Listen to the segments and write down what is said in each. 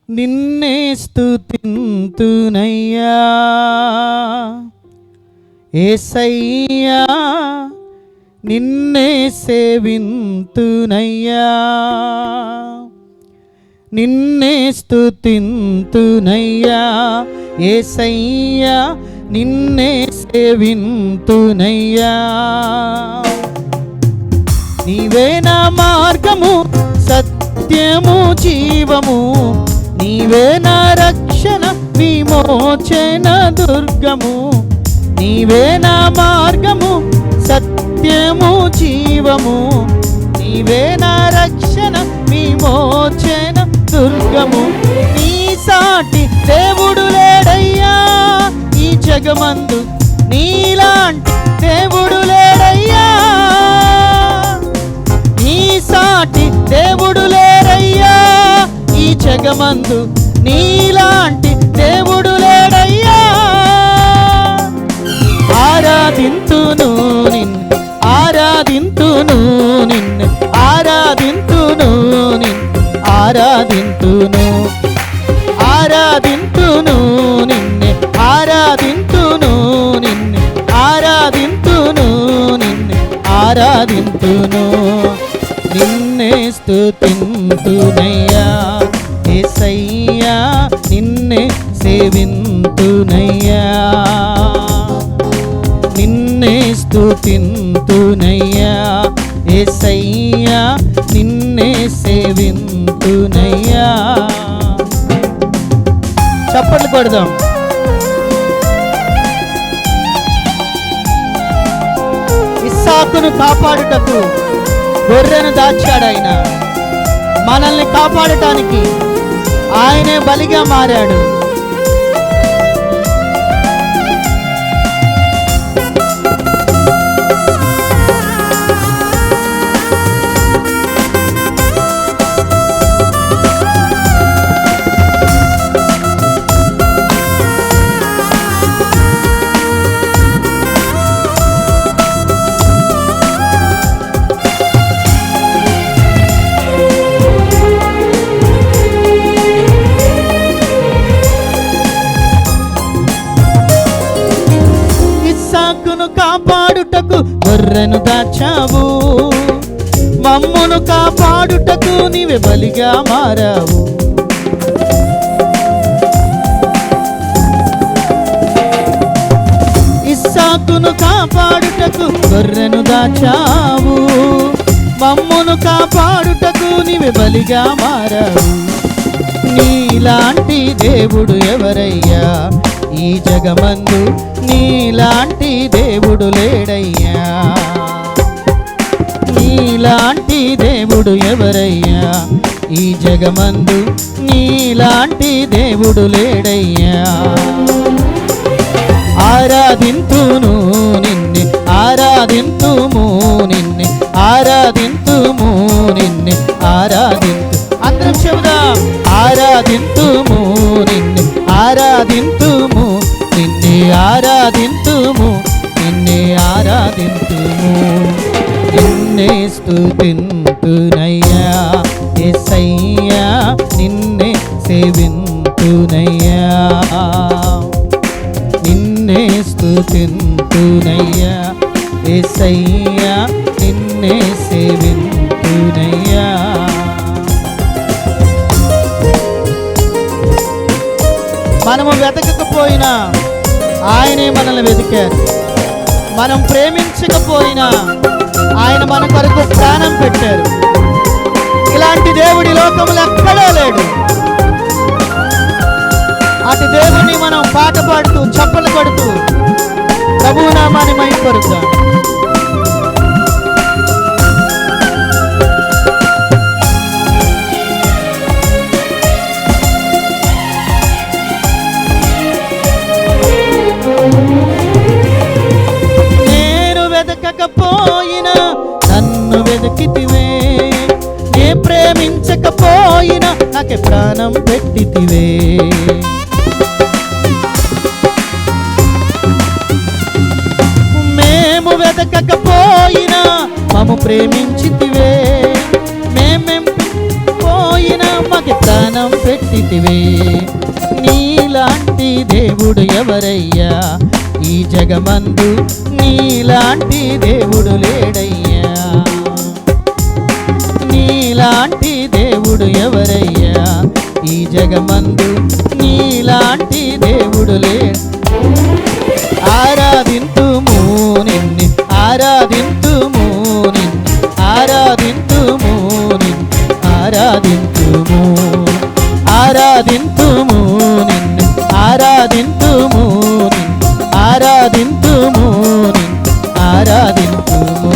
నిన్నే స్తుతింతునయ్యా యేసయ్యా, నిన్నే సేవింతునయ్యా, నిన్నే స్తుతింతునయ్యా యేసయ్యా, నిన్నే సేవింతునయ్యా. నీవే నా మార్గము సత్యము జీవము, నీవే నా రక్షణ విమోచన దుర్గము. నీవే నా మార్గము సత్యము జీవము, నీవే నా రక్షణ విమోచన దుర్గము. నీ సాటి దేవుడు లేడయ్యా ఈ జగమందు, నీలాంటి దేవుడు లేడయ్యా. నీ సాటి దేవుడు లేరయ్యా ఈ జగమందు, నీలాంటి దేవుడు లేడయ్యా. ఆరాధింతును నిన్ను, ఆరాధింతును నిన్ను, ఆరాధింతును నిన్ను, ఆరాధింతును, ఆరాధింతును నిన్ను, ఆరాధింతును నిన్ను, ఆరాధింతును నిన్ను, ఆరాధింతును. నిన్నే స్తుతింతునయ్యా యేసయ్యా, నిన్నే సేవింతునయ్యా, నిన్నే స్తుతింతునయ్యా యేసయ్యా, నిన్నే సేవింతునయ్యా. చప్పట్లు కొడదాం. ఇస్సాకును కాపాడుటకు గొర్రెను దాచాడు ఆయన. మనల్ని కాపాడటానికి ఆయనే బలిగా మారాడు. కాపాడుటకు గొర్రెను దాచావు, మమ్మును కాపాడుటకు నీవే బలిగా మారావు. ఇస్సాకును కాపాడుటకు గొర్రెను దాచావు, మమ్మును కాపాడుటకు నీవే బలిగా మారావు. నీలాంటి దేవుడు ఎవరయ్యా ఈ జగమందు, నీలాంటి దేవుడు లేడయ్యా. నీలాంటి దేవుడు ఎవరయ్యా ఈ జగమందు, నీలాంటి దేవుడు లేడయ్యా. ఆరాధింతును నిన్నే, ఆరాధింతుము నిన్నే, ఆరాధింతుము నిన్నే, ఆరాధింతు. అందరం చెబుదాం. ఆరాధింతుము నిన్నే, ఆరాధింతుము నిన్నే, ఆరాధింతుము నిన్నే, ఆరాధింతుము. నిన్నే స్తుతింతునయ్యా యేసయ్యా, నిన్నే సేవింతునయ్యా, నిన్నే స్తుతింతునయ్యా యేసయ్యా, నిన్నే సేవింతునయ్యా. మనము వెతకకపోయినా ఆయనే మనల్ని వెతికారు. మనం ప్రేమించకపోయినా ఆయన మన కొరకు ప్రాణం పెట్టారు. ఇలాంటి దేవుడి లోకములు ఎక్కడా లేడు. అటు దేవుడిని మనం పాట పాడుతూ చప్పలు కొడుతూ ప్రభువు నామాన్ని మహిమపరుద్దాం. వెతకకపోయినా నన్ను వెతికితివే, నే ప్రేమించకపోయినా నాకే ప్రాణం పెట్టితివే. మేము వెతకకపోయినా మమ్ము ప్రేమించితివే, మేమెం పోయినా మాకే ప్రాణం పెట్టితివే. నీలాంటి దేవుడు ఎవరయ్యా ఈ జగమందు, నీలాంటి దేవుడు లేడయ్యా. నీలాంటి దేవుడు ఎవరయ్యా ఈ జగమందు, నీలాంటి దేవుడు లేడు. ఆరాధింతుము నిన్ను, ఆరాధింతుము నిన్ను, ఆరాధింతుము నిన్ను, ఆరాధింతుము, ఆరాధింతుము నిన్ను, ఆరాధింతుము నిన్ను, ఆరాధింతుము నిన్ను, ఆరాధింతుము.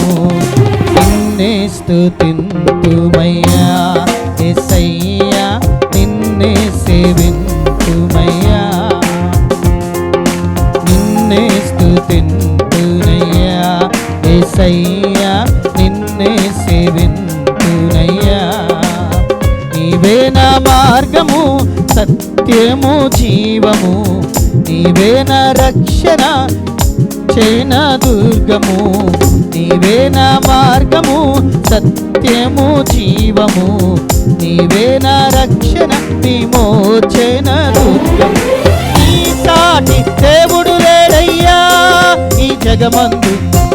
నిన్నే స్తుతింతుమయ్యా యేసయ్యా, నిన్నే సేవింతుమయ్యా. నిన్నే స్తుతింతునయ్యా యేసయ్యా, నిన్నే సేవింతునయ్యా. నీవే నా మార్గము సత్యము జీవము, నీవే నా రక్షణ చైన దుర్గము. నీవే నా మార్గము సత్యము జీవము, నీవే నా రక్షణ విమోచన దుర్గము. నీ సాటి దేవుడు లేడయ్యా ఈ జగమందు,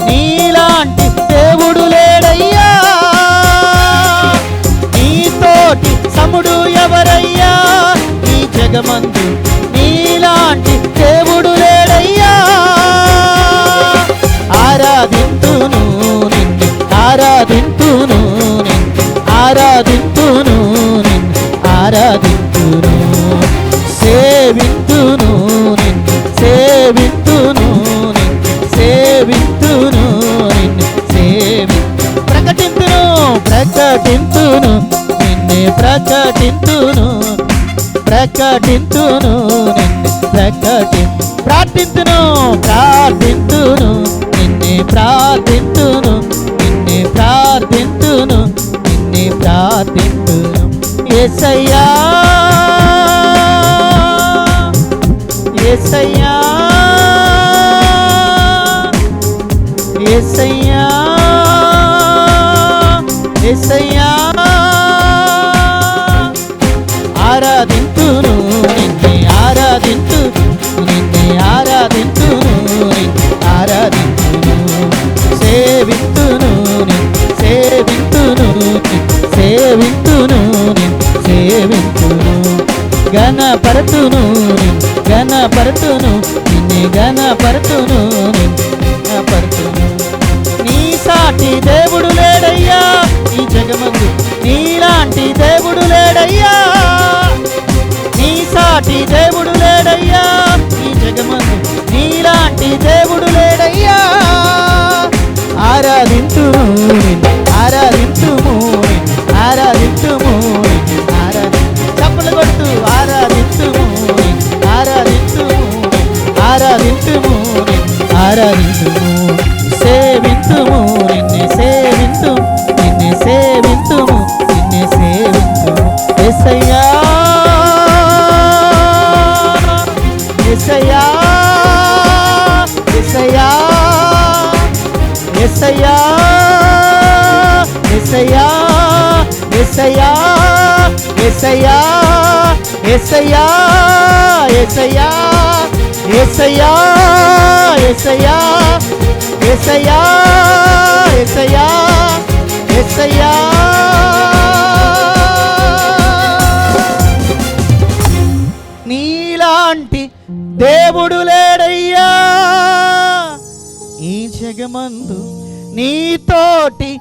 నీలాంటి దేవుడు లేడయ్యా. నీతోటి సముడు ఎవరయ్యా ఈ జగమందు, నీలాంటి దేవుడు లేడయ్యా. ఆరాధింతును నిన్ను, ఆరాధింతును నిన్ను, ఆరాధింతును నిన్ను, ఆరాధింతును. సేవింతును నిన్ను, సేవింతును నిన్ను, సేవింతును నిన్ను, ప్రకటింతును, ప్రకటింతును నిన్నే, ప్రకటింతును, ప్రకటింతును నిన్ను, ప్రార్థింతును, ప్రార్థింతును నిన్నే, ప్రార్థింతును నిన్నే, ప్రార్థింతును నిన్నే, ప్రార్థింతును. యేసయ్యా యేసయ్యా యేసయ్యా యేసయ్యా. ఆరాధింతును నిన్నే, ఆరాధింతు నిన్నే, ఆరాధింతును నిన్నే, ఆరాధింతును. సేవింతును నిన్ను, సేవింతును నిన్ను, సేవింతును నిన్ను, సేవింతును. గణపరతును నిన్ను, గణపరతును నిన్నే, గణపరతును నిన్ను, గణపరతును. నీ సాటి దేవుడు లేడయ్యా ఈ జగమందు, నీలాంటి దేవుడు లేడయ్యా. నీ సాటి దేవుడు లేడయ్యా ఈ జగమందు, నీలాంటి దేవుడు లేడయ్యా. ఆరాధింతుము నిన్ను, ఆరాధింతుము నిన్ను, ఆరాధింతుము నిన్ను, చప్పలు కొడుతూ ఆరాధింతుము నిన్ను, ఆరాధింతుము నిన్ను, ఆరాధింతుము నిన్ను, ఆరాధింతుము. సేవింతుము నిన్నే, సేవింతు నిన్నే, సేవింతుము నిన్నే, సేవింతుము. యేసయ్యా యేసయ్యా యేసయ్యా యేసయ్యా యేసయ్యా యేసయ్యా యేసయ్యా యేసయ్యా యేసయ్యా యేసయ్యా యేసయ్యా యేసయ్యా యేసయ్యా యేసయ్యా. నీలాంటి దేవుడు లేడయ్యా ఈ జగమందు, నీతోటి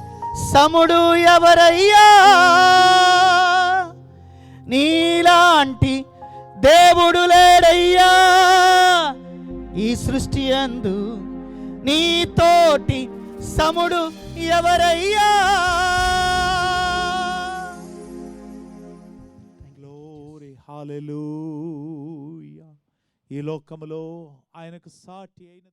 సముడు ఎవరయ్యా. నీలాంటి దేవుడు లేడయ్యా ఈ సృష్టి యందు, నీతోటి సముడు ఎవరయ్యా. గ్లోరీ, హల్లెలూయా. ఈ లోకములో ఆయనకు సాటి అయిన